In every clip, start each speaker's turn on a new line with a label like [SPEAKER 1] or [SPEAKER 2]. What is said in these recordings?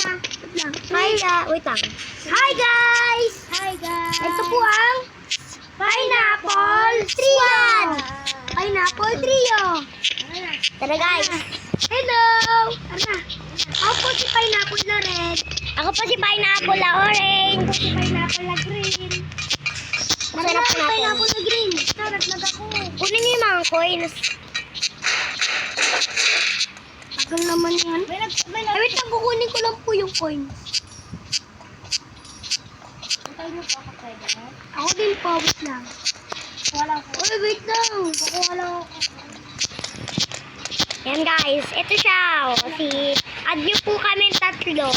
[SPEAKER 1] na. Wait lang. Wait lang. Hi guys!
[SPEAKER 2] Hi guys!
[SPEAKER 1] Ito po ang Pineapple Trio! Pineapple Trio! Tara guys! Hello! Tara! Ako po si Pineapple na red. Ako po si Pineapple na orange.
[SPEAKER 2] Ako si Pineapple na green.
[SPEAKER 1] Masarap po natin.
[SPEAKER 2] Pineapple na green. Sarap na ako.
[SPEAKER 1] Kunin niyo yung mga coins.
[SPEAKER 2] Tagal naman yan.
[SPEAKER 1] Wait lang, kukunin ko lang po yung coins.
[SPEAKER 2] Antay niyo po ako pwede.
[SPEAKER 1] Ako din po, wait lang.
[SPEAKER 2] Wala ko.
[SPEAKER 1] Uy, wait lang.
[SPEAKER 2] Kukuha lang ako.
[SPEAKER 1] Yan guys, ito siya. Add nyo po kami tatlo.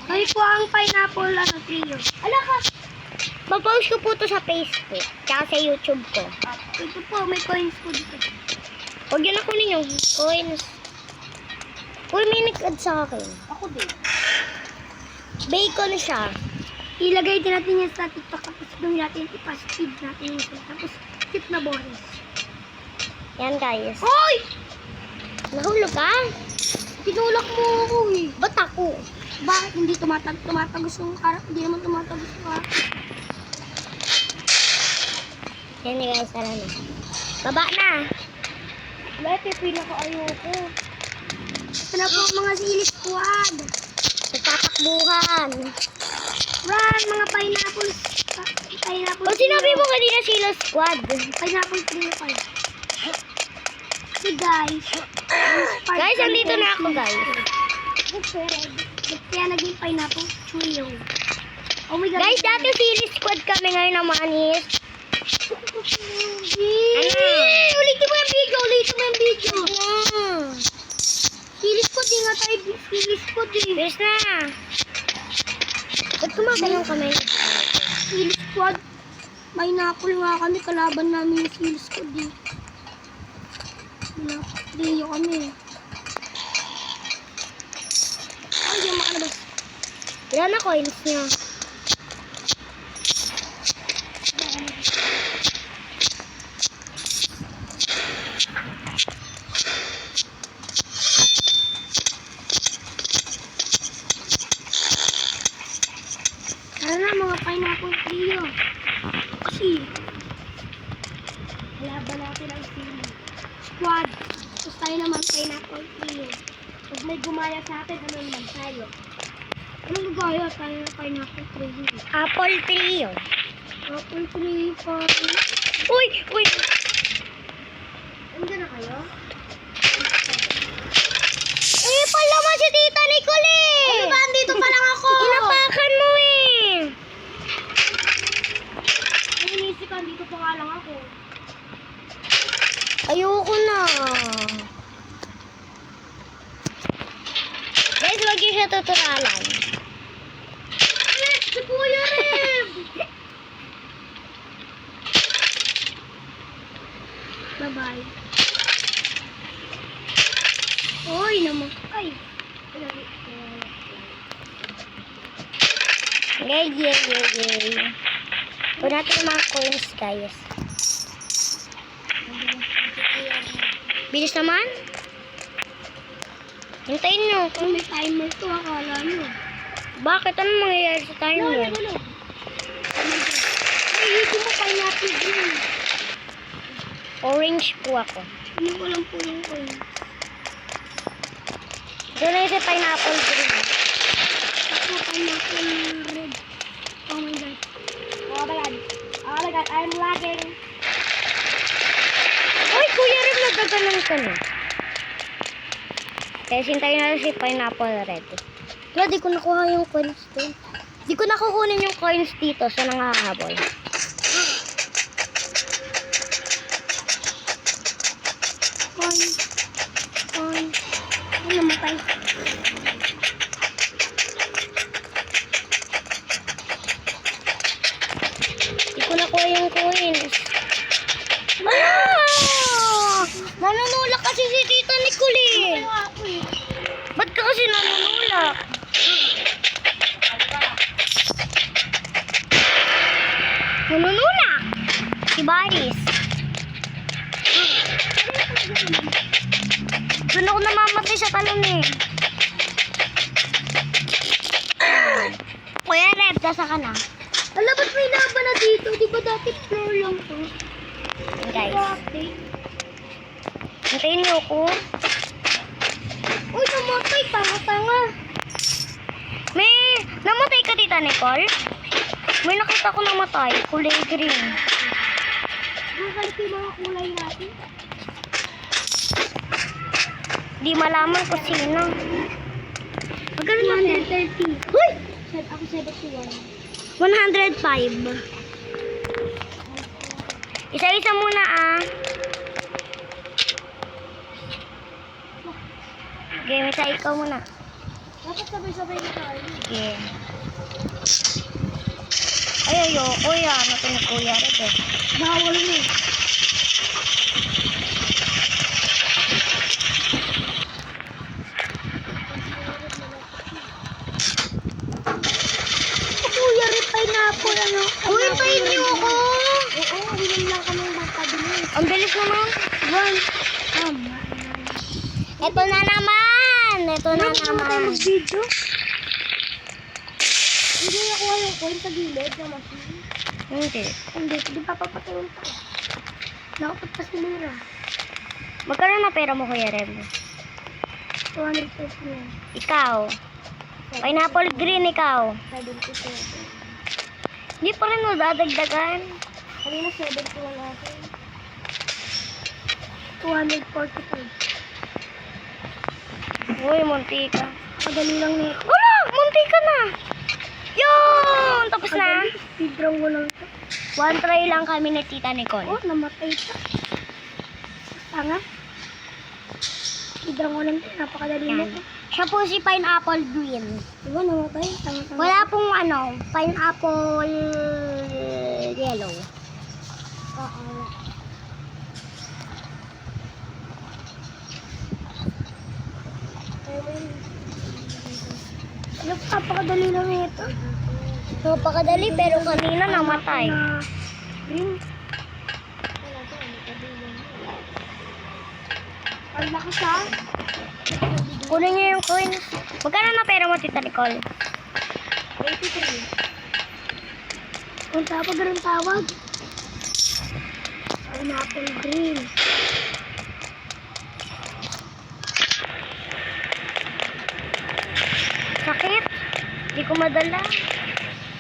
[SPEAKER 1] Kami po ang Pineapple Trio.
[SPEAKER 2] Ala ka!
[SPEAKER 1] Papost ko po to sa Facebook, tsaka sa YouTube ko.
[SPEAKER 2] Ito po, may coins po dito.
[SPEAKER 1] Huwag yun na kunin yung coins. Uy, may nag-add sa akin.
[SPEAKER 2] Ako din.
[SPEAKER 1] Bacon siya.
[SPEAKER 2] Ilagay din natin yan sa TikTok tapos gawin natin ipa-speed natin yun. Tapos tip na bonus.
[SPEAKER 1] Yan guys.
[SPEAKER 2] Hoy!
[SPEAKER 1] Nahulog ka?
[SPEAKER 2] Tinulak mo ako eh.
[SPEAKER 1] Ba't ako?
[SPEAKER 2] Bakit hindi tumatagos yung harap? Hindi naman tumatagos yung harap.
[SPEAKER 1] Yan guys, tara na. Baba na.
[SPEAKER 2] Wala, pipila ko ayoko. Ito na po ang mga sili squad.
[SPEAKER 1] Nagtatakbuhan.
[SPEAKER 2] Run, mga pineapples. Pineapple.
[SPEAKER 1] O sinabi mo kanina sila squad.
[SPEAKER 2] Pineapple trio pa. Hey guys.
[SPEAKER 1] Guys, andito na ako guys.
[SPEAKER 2] Kaya naging pineapple trio. Oh my God.
[SPEAKER 1] Guys, dati sili squad kami ngayon naman is.
[SPEAKER 2] Ulitin mo yung video. Ulitin mo yung video. Sili squad din nga tayo. Sili squad din.
[SPEAKER 1] Bilis na. Ba't kumakalang kami?
[SPEAKER 2] Sili squad. Pineapple nga kami. Kalaban namin yung sili squad din. Trio kami. Ay, yung makalabas.
[SPEAKER 1] Wala na coins niya.
[SPEAKER 2] Tara na mga pineapple trio. Kasi laban natin ang sili squad. Tapos tayo naman pineapple trio. Pag may gumaya sa atin, ano naman tayo? Anong gagaya tayo ng pineapple trio?
[SPEAKER 1] Apple trio.
[SPEAKER 2] Apple trio pa.
[SPEAKER 1] Uy! Uy!
[SPEAKER 2] Andiyan na kayo?
[SPEAKER 1] Eh, pala mo si Tita Nicole eh!
[SPEAKER 2] Ano ba? Andito pa lang ako!
[SPEAKER 1] Inapakan mo eh!
[SPEAKER 2] Inisip ka, andito pa nga lang ako.
[SPEAKER 1] Ayoko na. Guys, wag yun siya tuturalan.
[SPEAKER 2] Si Kuya Reb! Bye-bye. Uy, naman. Ay.
[SPEAKER 1] Yay. Kunin natin yung mga coins, guys. Bilis naman. Hintayin nyo.
[SPEAKER 2] Kung may timer to, akala nyo.
[SPEAKER 1] Bakit? Anong mangyayari sa timer?
[SPEAKER 2] Ano? Ay, ito mo pineapple green.
[SPEAKER 1] Orange po ako.
[SPEAKER 2] Ano ko lang po yung coin.
[SPEAKER 1] Doon na yung sa pineapple green.
[SPEAKER 2] Ako, pineapple red. Oh my God. Oh my God. Oh my God, I'm lagging.
[SPEAKER 1] Uy, Kuya Rem, nagdagalan ka na. Kaya sintayin natin si pineapple red. Wala, di ko nakuha yung coins doon. Di ko nakukunin yung coins dito sa nangahabol.
[SPEAKER 2] Coin. Ano namatay?
[SPEAKER 1] Di ko nakuha yung coins. Ah! Nanunulak kasi si Tita Nicole eh.
[SPEAKER 2] Ako eh.
[SPEAKER 1] Ba't ka kasi nanunulak? Nanunulak! Si Baris. Doon ako namamatay sa talon eh. asa ka na?
[SPEAKER 2] Alam, ba't may laban na dito? Di ba dati floor lang to?
[SPEAKER 1] Guys,
[SPEAKER 2] Update.
[SPEAKER 1] hintayin niyo ako.
[SPEAKER 2] Uy, namatay. Tanga-tanga.
[SPEAKER 1] May namatay ka, Tita Nicole? May nakita ko namatay. Kulay green.
[SPEAKER 2] Nakalit yung mga kulay natin.
[SPEAKER 1] Di malaman kung sino.
[SPEAKER 2] Magkano na 130.
[SPEAKER 1] Uy!
[SPEAKER 2] Ako 71.
[SPEAKER 1] 105. Isa-isa muna ah. Game, isa ikaw muna.
[SPEAKER 2] Dapat sabay-sabay na tayo.
[SPEAKER 1] Sige. Ay, ayoko yan. Ito ni Kuya Red eh.
[SPEAKER 2] Bawal mo. Kuya, rin pineapple ano?
[SPEAKER 1] Uy, hintayin niyo ako.
[SPEAKER 2] Oo, willing lang kami magpabilis.
[SPEAKER 1] Ang bilis naman.
[SPEAKER 2] Tama.
[SPEAKER 1] Ito na naman. Ito na
[SPEAKER 2] Ano tayo
[SPEAKER 1] naman.
[SPEAKER 2] mag-video? Hindi nakuha yung coin sa gilid na machine.
[SPEAKER 1] Hindi.
[SPEAKER 2] Hindi, hindi pa papatayin pa. Nakapot pa si Mira.
[SPEAKER 1] Magkano na pera mo, Kuya Red?
[SPEAKER 2] 200 pesos na.
[SPEAKER 1] Ikaw. Pineapple green ikaw.
[SPEAKER 2] 77.
[SPEAKER 1] Hindi pa rin mo dadagdagan.
[SPEAKER 2] Kanina 71 natin. 245.
[SPEAKER 1] Uy, munti ka.
[SPEAKER 2] Madali lang nito.
[SPEAKER 1] Wala! Munti ka na! Yun! Tapos na.
[SPEAKER 2] Speedrun mo lang ito.
[SPEAKER 1] One try lang kami ni Tita Nicole.
[SPEAKER 2] Oh, namatay pa. Tanga. Speedrun mo lang ito. Napakadali
[SPEAKER 1] Yan.
[SPEAKER 2] nito.
[SPEAKER 1] Siya po si Pineapple Green.
[SPEAKER 2] Diba namatay? Tanga-tanga.
[SPEAKER 1] Wala pong Pineapple Yellow.
[SPEAKER 2] Oo. Napakadali lang ito.
[SPEAKER 1] Napakadali pero kanina namatay.
[SPEAKER 2] Green. Ang lakas ha?
[SPEAKER 1] Kunin niyo yung coins. Magkano na pera mo, Tita Nicole?
[SPEAKER 2] 83. Kung tapos rin tawag. Pineapple green.
[SPEAKER 1] Sakit. Hindi ko madala.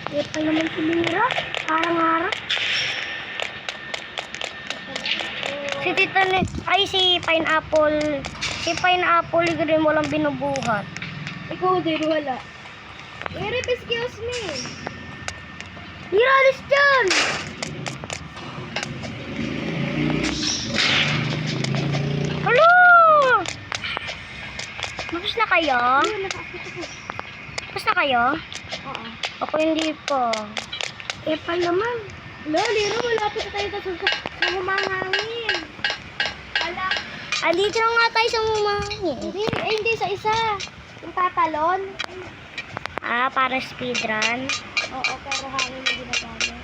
[SPEAKER 2] Kaya pa naman si Mira. Parang harap.
[SPEAKER 1] Si Tita Ni... Ay, si Pineapple... Si Pineapple Green walang binubuhat.
[SPEAKER 2] Ikaw din, wala. Erip, excuse me. Mira, alis dyan!
[SPEAKER 1] Hello! Tapos na kayo?
[SPEAKER 2] Ayun, nakakita ko.
[SPEAKER 1] Tapos na kayo?
[SPEAKER 2] Oo.
[SPEAKER 1] Ako hindi po.
[SPEAKER 2] Epal naman. Liro, malapit na tayo sa humangangin. Wala.
[SPEAKER 1] Andito na nga tayo sa mumangin.
[SPEAKER 2] Hindi sa isa. Yung tatalon.
[SPEAKER 1] Ah, para speedrun.
[SPEAKER 2] Oo, pero hangin na ginagamit.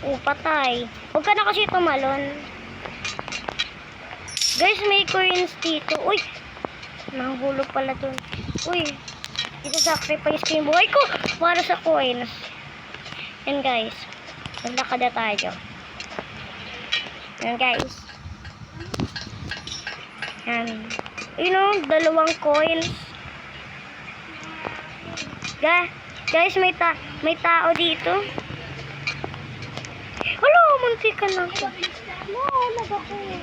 [SPEAKER 1] Oh, patay. Huwag ka na kasi tumalon. Guys, may coins dito. Uy! Nahulog pala dun. Uy! Isa-sacrifice ko yung buhay ko para sa coins. Yan guys. Maglakad na tayo. Yan guys. Yan. You know, 2 coins. Guys, may tao dito. Hello, munti ka na ako.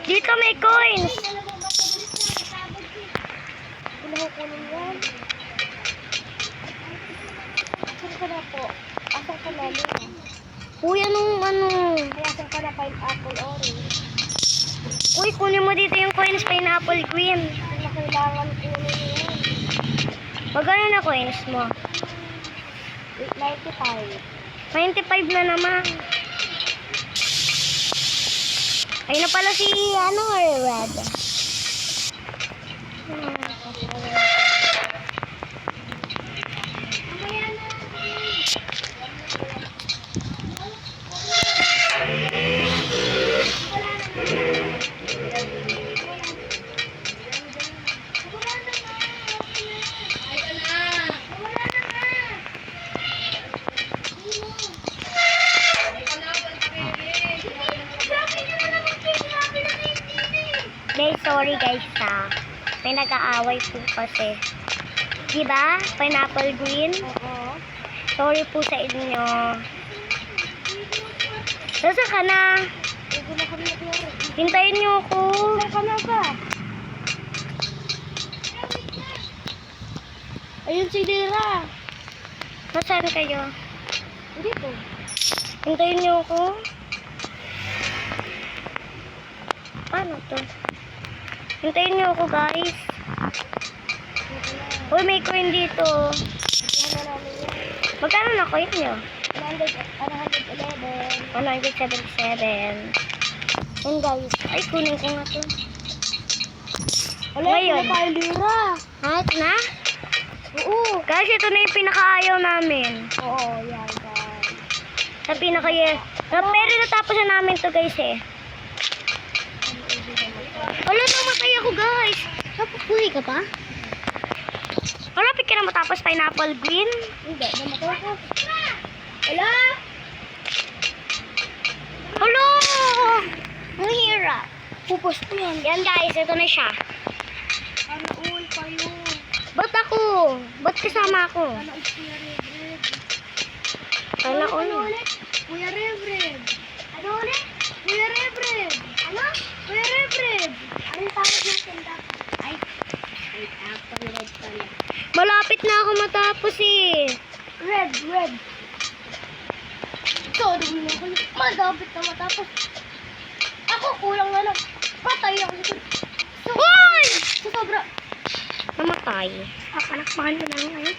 [SPEAKER 1] Dito may coins.
[SPEAKER 2] Unaw ko nun yan. Asan ka na po? Asan ka na nun?
[SPEAKER 1] Uy, anong ano?
[SPEAKER 2] Ay, asan ka na pineapple orange?
[SPEAKER 1] Uy, kunin mo dito yung coins Pineapple Green.
[SPEAKER 2] Hindi na kailangan kunin yan.
[SPEAKER 1] Magkano na coins mo?
[SPEAKER 2] 95.
[SPEAKER 1] 95 na naman. Ayun na pala si Red. guys may nag-aaway po kasi. Diba? Pineapple green.
[SPEAKER 2] Oo.
[SPEAKER 1] Sorry po sa inyo. Nasa ka na?
[SPEAKER 2] Ito na kami naklaro.
[SPEAKER 1] Hintayin niyo ako.
[SPEAKER 2] Saan ka na ka? Ayun si Dira.
[SPEAKER 1] Nasaan kayo?
[SPEAKER 2] Dito.
[SPEAKER 1] Hintayin niyo ako. Paano to? Hintayin niyo ako, guys. Uy, may coin dito.
[SPEAKER 2] Ano namin yan?
[SPEAKER 1] Magkano na coin niyo?
[SPEAKER 2] 111.
[SPEAKER 1] 177. Yun, guys. Ay, kunin ko nga to.
[SPEAKER 2] Wala,
[SPEAKER 1] Ngayon.
[SPEAKER 2] ito na tayo Dira.
[SPEAKER 1] Ha? Ito na?
[SPEAKER 2] Oo.
[SPEAKER 1] Guys, ito na yung pinakaayaw namin.
[SPEAKER 2] Oo, yan guys.
[SPEAKER 1] Sa pero natapos na namin to, guys, eh. Wala, namatay ako, guys. Napupuhay ka pa? Malapit ka na matapos pineapple green?
[SPEAKER 2] Hindi, namatay ko. Wala.
[SPEAKER 1] Hello! Ang hirap.
[SPEAKER 2] Pupos ko yan.
[SPEAKER 1] Yan, guys. Ito na siya.
[SPEAKER 2] Ano all kayo?
[SPEAKER 1] Ba't ako? Ba't kasama ako?
[SPEAKER 2] Ano is Kuya Reverend?
[SPEAKER 1] Sana
[SPEAKER 2] Ano
[SPEAKER 1] all.
[SPEAKER 2] ulit? Kuya Reverend. Ano ulit? Kuya Reverend. Ano? Kuya Reverend. Anong tawag natin dapat? Ay, wait, actually red pala.
[SPEAKER 1] Malapit na ako matapos, eh.
[SPEAKER 2] Red. Sorry mo ko. Malapit na matapos. Ako kulang na lang. Patay ako dito.
[SPEAKER 1] Hoy!
[SPEAKER 2] Sa sobra.
[SPEAKER 1] Namatay.
[SPEAKER 2] Panakpakan ko na ngayon.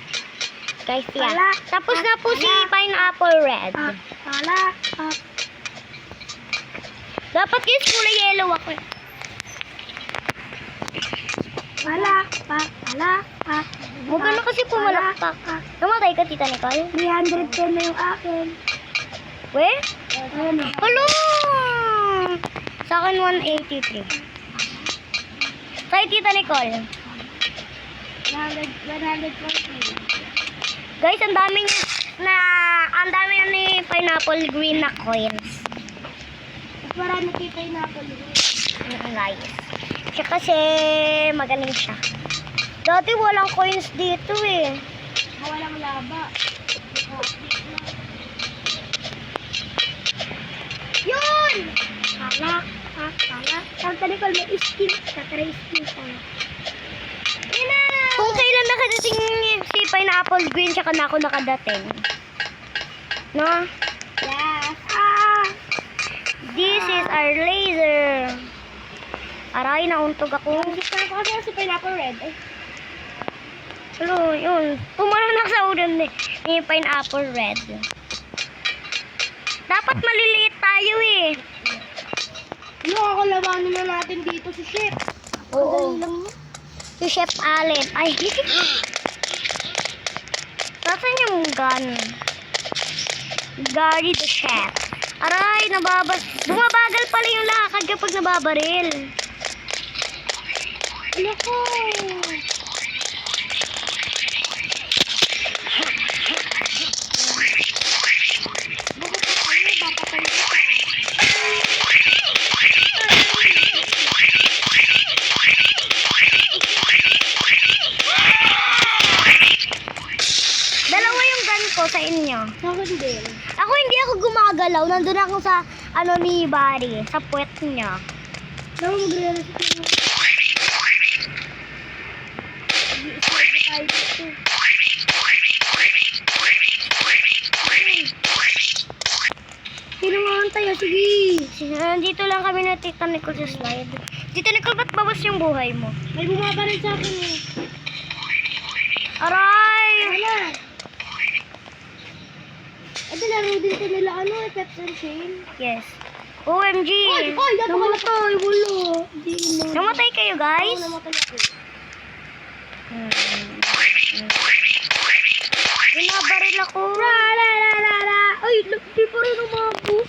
[SPEAKER 1] Guys, yan.
[SPEAKER 2] Wala.
[SPEAKER 1] Tapos na po si pineapple red.
[SPEAKER 2] Pala.
[SPEAKER 1] Dapat guys, kulay yellow ako.
[SPEAKER 2] Pala.
[SPEAKER 1] Huwag ka na kasi pumalakpak. Namatay ka, Tita Nicole?
[SPEAKER 2] 310 na yung akin.
[SPEAKER 1] We?
[SPEAKER 2] Ano?
[SPEAKER 1] Hello! Sa akin, 183. Sa'yo, Tita Nicole.
[SPEAKER 2] 140.
[SPEAKER 1] Guys, ang dami niya ni pineapple green na coins.
[SPEAKER 2] Mas marami kayo pineapple.
[SPEAKER 1] Guys. Siya kasi magaling siya. Dati walang coins dito eh.
[SPEAKER 2] Walang laba. Yun! Pala. Ang talikol may skin. Tatry skin ko. Yun na!
[SPEAKER 1] Kung kailan nakadating si pineapple green, tsaka na ako nakadating. No?
[SPEAKER 2] Yes.
[SPEAKER 1] This is our laser. Aray, nauntog ako.
[SPEAKER 2] Gusto ko kasi si pineapple red. Eh.
[SPEAKER 1] Hello, yun. Pumanak sa ulan ni pineapple red. Dapat maliliit tayo eh.
[SPEAKER 2] Yung kakalabanin na natin dito si Chef.
[SPEAKER 1] Oo.
[SPEAKER 2] Ang dali lang niya.
[SPEAKER 1] Si Chef Allen. Ay. Nasaan yung gun? Gary the Chef. Aray, bumabagal pala yung lakad kapag nababaril.
[SPEAKER 2] Naku! Bakit ka kayo? Papatay ko pa.
[SPEAKER 1] Dalawa yung gun ko sa inyo.
[SPEAKER 2] Sa akin din.
[SPEAKER 1] Ako hindi ako gumagalaw. Nandun ako sa ni Barry. Sa puwet niya.
[SPEAKER 2] Naku, magre-resist mo. Mag-i-isip tayo dito. Sino nga ang tayo? Sige.
[SPEAKER 1] Nandito lang kami na Tita Nicole sa slide. Tita Nicole, ba't bawas yung buhay mo?
[SPEAKER 2] May bumaba rin sa akin eh.
[SPEAKER 1] Aray!
[SPEAKER 2] Wala. Ito laro din ito nila ano eh, Peps and Shane.
[SPEAKER 1] Yes. OMG!
[SPEAKER 2] Namatay, wala. Hindi mo.
[SPEAKER 1] Namatay kayo, guys?
[SPEAKER 2] Oo, namatay ako.
[SPEAKER 1] Binabaril ako.
[SPEAKER 2] La. Ay, di pa rin umabot.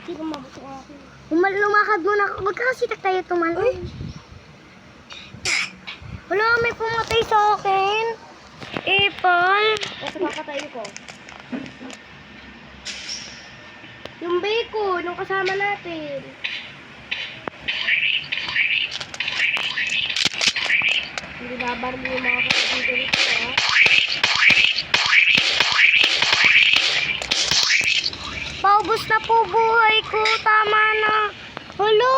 [SPEAKER 2] Di pa umabot ako akin.
[SPEAKER 1] Lumakad muna ako. Magkakasitak tayo tumalon.
[SPEAKER 2] Ay.
[SPEAKER 1] Wala, may pumatay sa akin. Apple.
[SPEAKER 2] Kasi kakatayin ko. Yung bacon, nung kasama natin. Babar mo yung mga kapatid dito, ha?
[SPEAKER 1] Paubos na po buhay ko. Tama na. Hello!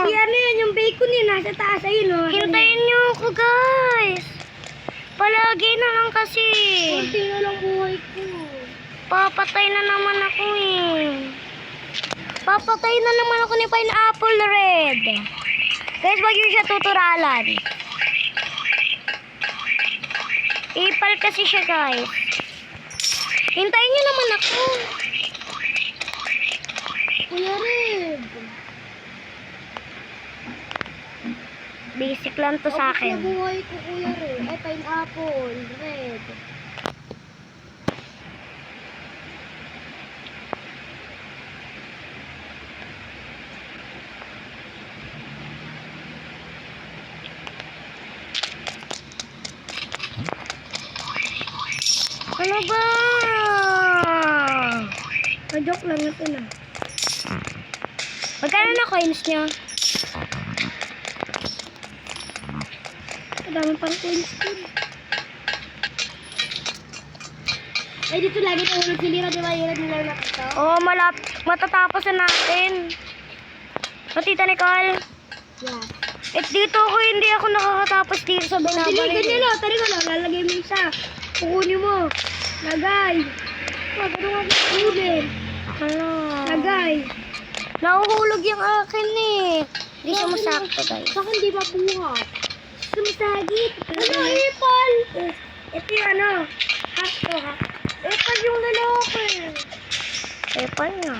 [SPEAKER 2] Si ano yun, yung bacon yun, nasa taas, ayun, oh.
[SPEAKER 1] Hintayin niyo ako, guys. Palagi na lang kasi.
[SPEAKER 2] Kunti na lang buhay ko.
[SPEAKER 1] Papatay na naman ako eh. Papatay na naman ako ni Pineapple Red. Guys, wag yun siya tuturalan. Ipal kasi siya, guys. Hintayin niyo naman ako.
[SPEAKER 2] Kuya Red.
[SPEAKER 1] Basic lang to sa
[SPEAKER 2] Ubus na
[SPEAKER 1] akin.
[SPEAKER 2] buhay ko, Kuya Red. Ay, Pineapple Red.
[SPEAKER 1] Ano ba?
[SPEAKER 2] Joke lang ito na.
[SPEAKER 1] Magkano na coins niyo?
[SPEAKER 2] Madami pang coins din. Ay, dito lagi na ulit silira, di ba? Yung nila nakita.
[SPEAKER 1] Oo, matatapos na natin. O, Tita Nicole?
[SPEAKER 2] Yeah.
[SPEAKER 1] Dito ako, hindi ako nakakatapos dito sa binabaril.
[SPEAKER 2] Ganyan lang, tari ko lang. Lalagay mo isa. Kukunin mo. Lagay. Ganun nga kukunin.
[SPEAKER 1] Ano?
[SPEAKER 2] Lagay.
[SPEAKER 1] Nahuhulog yung akin eh. Hindi siya masakto, guys.
[SPEAKER 2] Sa akin di mabuha. Sumasagit. Ano, ipal? Ito yung ano. Hack to, hack. Ipal yung lalaki.
[SPEAKER 1] Epal nga.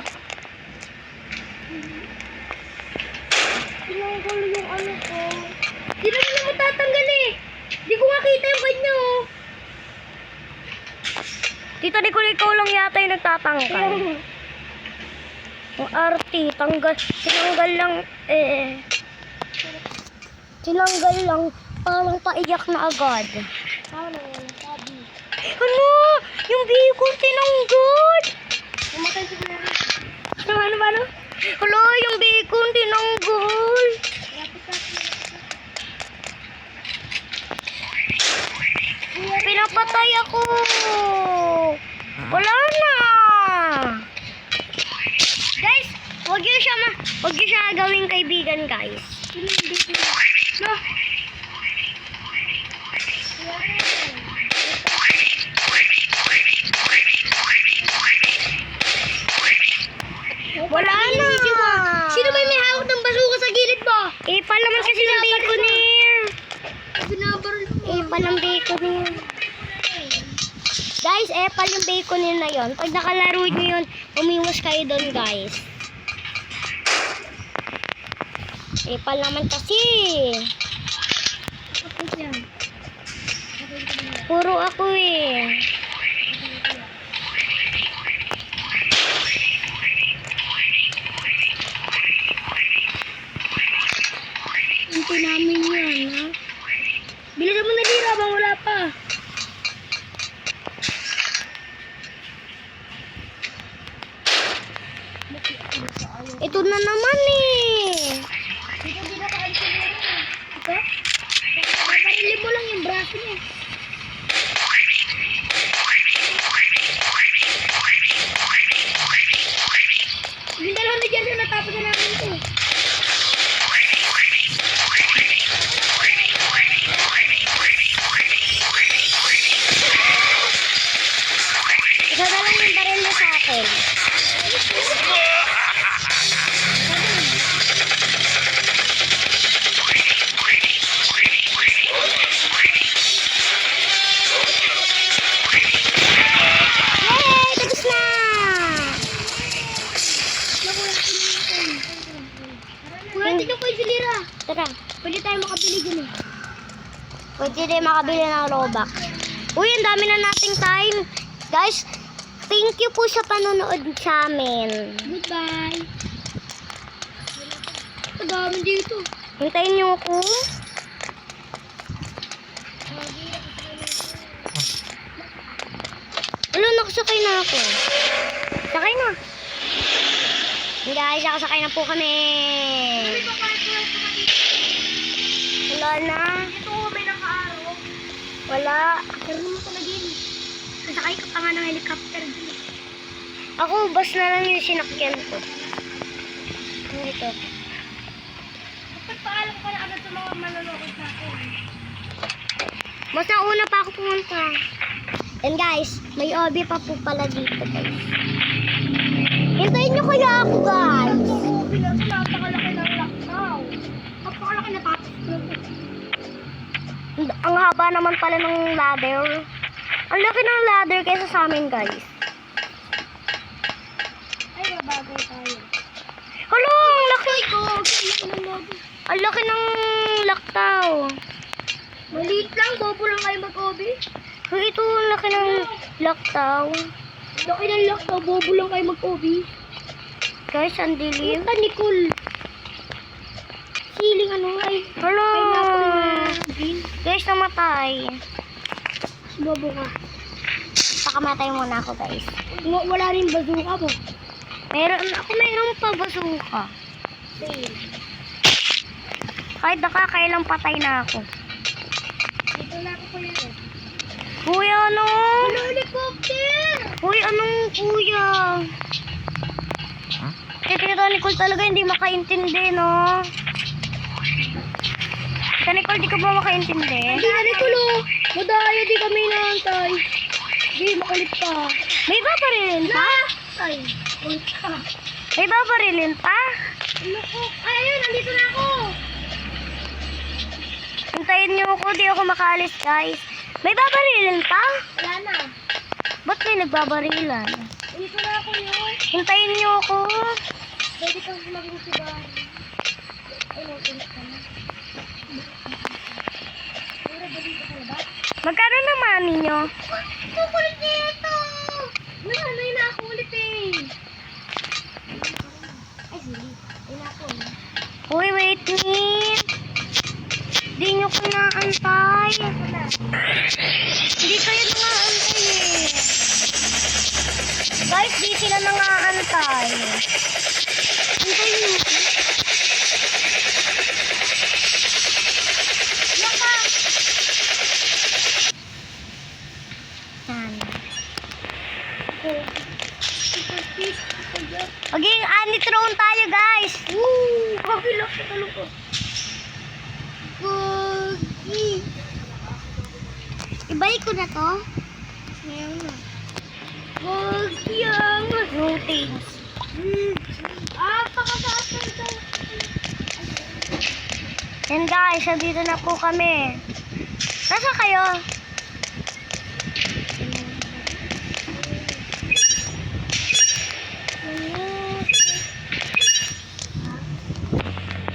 [SPEAKER 2] Tinanggal yung ano ko. Di naman na matatanggal eh. Di ko makita yung kanya oh.
[SPEAKER 1] Tita Nicole, ikaw lang yata yung nagtatangkal. Ang arty, tinanggal lang tinanggal lang, parang paiyak na agad.
[SPEAKER 2] Paano? Sabi.
[SPEAKER 1] Ano? Yung bacon tinanggal!
[SPEAKER 2] Pumatay si Kuya Red.
[SPEAKER 1] Ano? Hala, yung bacon tinanggal! Pinapatay ako! Wala na! Guys, wag niyo siya gawing kaibigan, guys.
[SPEAKER 2] Sino yung baby? No.
[SPEAKER 1] Wala na!
[SPEAKER 2] Sino ba yung may hawak ng basuka sa gilid mo?
[SPEAKER 1] Ipal naman kasi ng bacon niya.
[SPEAKER 2] Binabaril mo.
[SPEAKER 1] Ipal ang bacon niya. Guys, epal yung bacon niya na yun. Pag nakalaro niyo yun, umiwas kayo doon, guys. Epal naman kasi.
[SPEAKER 2] Tapos yan.
[SPEAKER 1] Puro ako eh.
[SPEAKER 2] Hintay namin yan, ha? Bilisan mo na dira, bang wala pa.
[SPEAKER 1] Ito na naman eh.
[SPEAKER 2] Dito, dito ka alis na rin. Ito? Babarilin mo lang yung braso niya. Yung dalawang na dyan, natapos na namin ito.
[SPEAKER 1] Isa na lang yung baril niya sa akin. Yay! Tapos na!
[SPEAKER 2] Kuya, tignan ko yung silira.
[SPEAKER 1] Tara.
[SPEAKER 2] Pwede tayo makabili dyan eh.
[SPEAKER 1] Pwede rin makabili ng Robux. Uy, ang dami na nating time. Guys, thank you po sa panonood sa amin.
[SPEAKER 2] Goodbye. Ang dami dito.
[SPEAKER 1] Hintayin niyo ako. Ano, nakasakay na ako. Sakay na. Guys, nakasakay na po kami. Wala na.
[SPEAKER 2] Ito, may
[SPEAKER 1] Wala.
[SPEAKER 2] Meron mo talaga yun. Nasakay ka pa nga ng helicopter din.
[SPEAKER 1] Ako, bus na lang yung sinakyan ko. Ito.
[SPEAKER 2] Pagpaalam ka na agad sa mga manonood sa akin.
[SPEAKER 1] Mas nauna pa ako pumunta. And guys, may OB pa po pala dito guys. Hintayin niyo kaya ako guys.
[SPEAKER 2] Oo, bilang napakalaki ng lockdown. Napakalaki na tapos.
[SPEAKER 1] Ang haba naman pala ng ladder. Ang laki ng ladder kaysa sa amin guys.
[SPEAKER 2] Ay, babago tayo.
[SPEAKER 1] Hala, ang laki.
[SPEAKER 2] Ang
[SPEAKER 1] Ang laki ng laktaw.
[SPEAKER 2] maliit lang, bobo lang kayo mag-obi.
[SPEAKER 1] Hoy, ito ang laki ng laktaw.
[SPEAKER 2] Laki ng lockdown, bobo lang kayo mag-obi.
[SPEAKER 1] Guys, ang dilim.
[SPEAKER 2] Puta, Nicole. Siling ano ay.
[SPEAKER 1] Hala.
[SPEAKER 2] Pineapple na green.
[SPEAKER 1] Guys, namatay.
[SPEAKER 2] Bobo ka.
[SPEAKER 1] Pakamatay muna ako guys.
[SPEAKER 2] Wala rin bazooka mo.
[SPEAKER 1] Mayroon pa bazooka.
[SPEAKER 2] Same.
[SPEAKER 1] Kahit nakakailang patay na ako.
[SPEAKER 2] Dito na ako kuya eh.
[SPEAKER 1] Kuya, ano?
[SPEAKER 2] Ano, helicopter?
[SPEAKER 1] Uy, anong kuya? Tita Nicole talaga hindi makaintindi, no? Tita Nicole, di ka ba makaintindi?
[SPEAKER 2] Hindi na Nicole oh. Madaya, di kami naantay. Di, makulit pa.
[SPEAKER 1] May babarilin pa?
[SPEAKER 2] Ay, ulit ka.
[SPEAKER 1] May babarilin pa?
[SPEAKER 2] Ano ko? Ay, ayun, nandito na ako.
[SPEAKER 1] Hintayin niyo ako, di ako makaalis, guys. May babarilin pa?
[SPEAKER 2] Wala na.
[SPEAKER 1] Ba't may nagbabarilan?
[SPEAKER 2] Dito na ako yun.
[SPEAKER 1] Hintayin niyo ako.
[SPEAKER 2] Pwede kang maging si Barry. Ay, ulit ka na. Pura, dito ka na ba?
[SPEAKER 1] Magkano naman ninyo?
[SPEAKER 2] Kukulit nito! Nanay na ako ulit eh. Ay, sili. Ay, na ako.
[SPEAKER 1] Uy, wait me. Di nyo ko naantay. Hindi kayo nangaantay eh. Guys, di sila nangaantay. Hintayin nyo.
[SPEAKER 2] Laka!
[SPEAKER 1] Yan. Maging anithrone tayo, guys.
[SPEAKER 2] Woo! Kabilak sa talong Cookie!
[SPEAKER 1] Ibalik ko na to.
[SPEAKER 2] Ngayon na. Cookie ang...
[SPEAKER 1] No things.
[SPEAKER 2] Pakasasal ka.
[SPEAKER 1] Yan guys, nandito na po kami. Nasa kayo?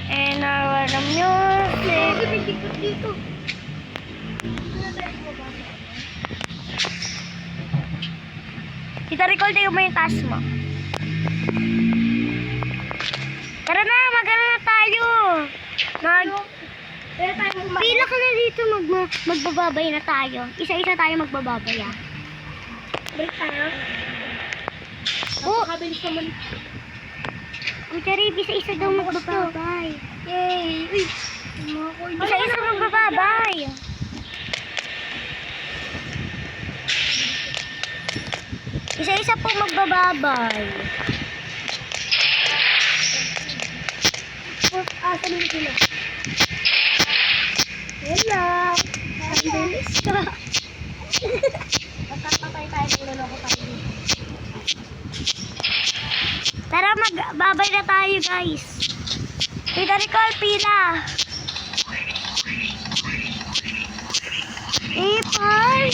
[SPEAKER 1] And our music.
[SPEAKER 2] Dito, dito.
[SPEAKER 1] Tita Nicole, tingnan mo yung taas mo. Tara na, magano na tayo.
[SPEAKER 2] Kaya tayo kumain.
[SPEAKER 1] Pila ka na dito, magbababay na tayo. Isa-isa tayo magbababay ah.
[SPEAKER 2] Break tayo.
[SPEAKER 1] Oh,
[SPEAKER 2] Napakabilis naman.
[SPEAKER 1] Kuya Charib, isa-isa daw magbababay.
[SPEAKER 2] Yay! Uy!
[SPEAKER 1] Isa-isa magbababay. Isa-isa po magbababay.
[SPEAKER 2] Asan yung sila? Hello! Ang bilis ka. Magkakapay tayo kung luloko tayo dito.
[SPEAKER 1] Tara, magbabay na tayo, guys. Tita Nicole, pila. Ipay.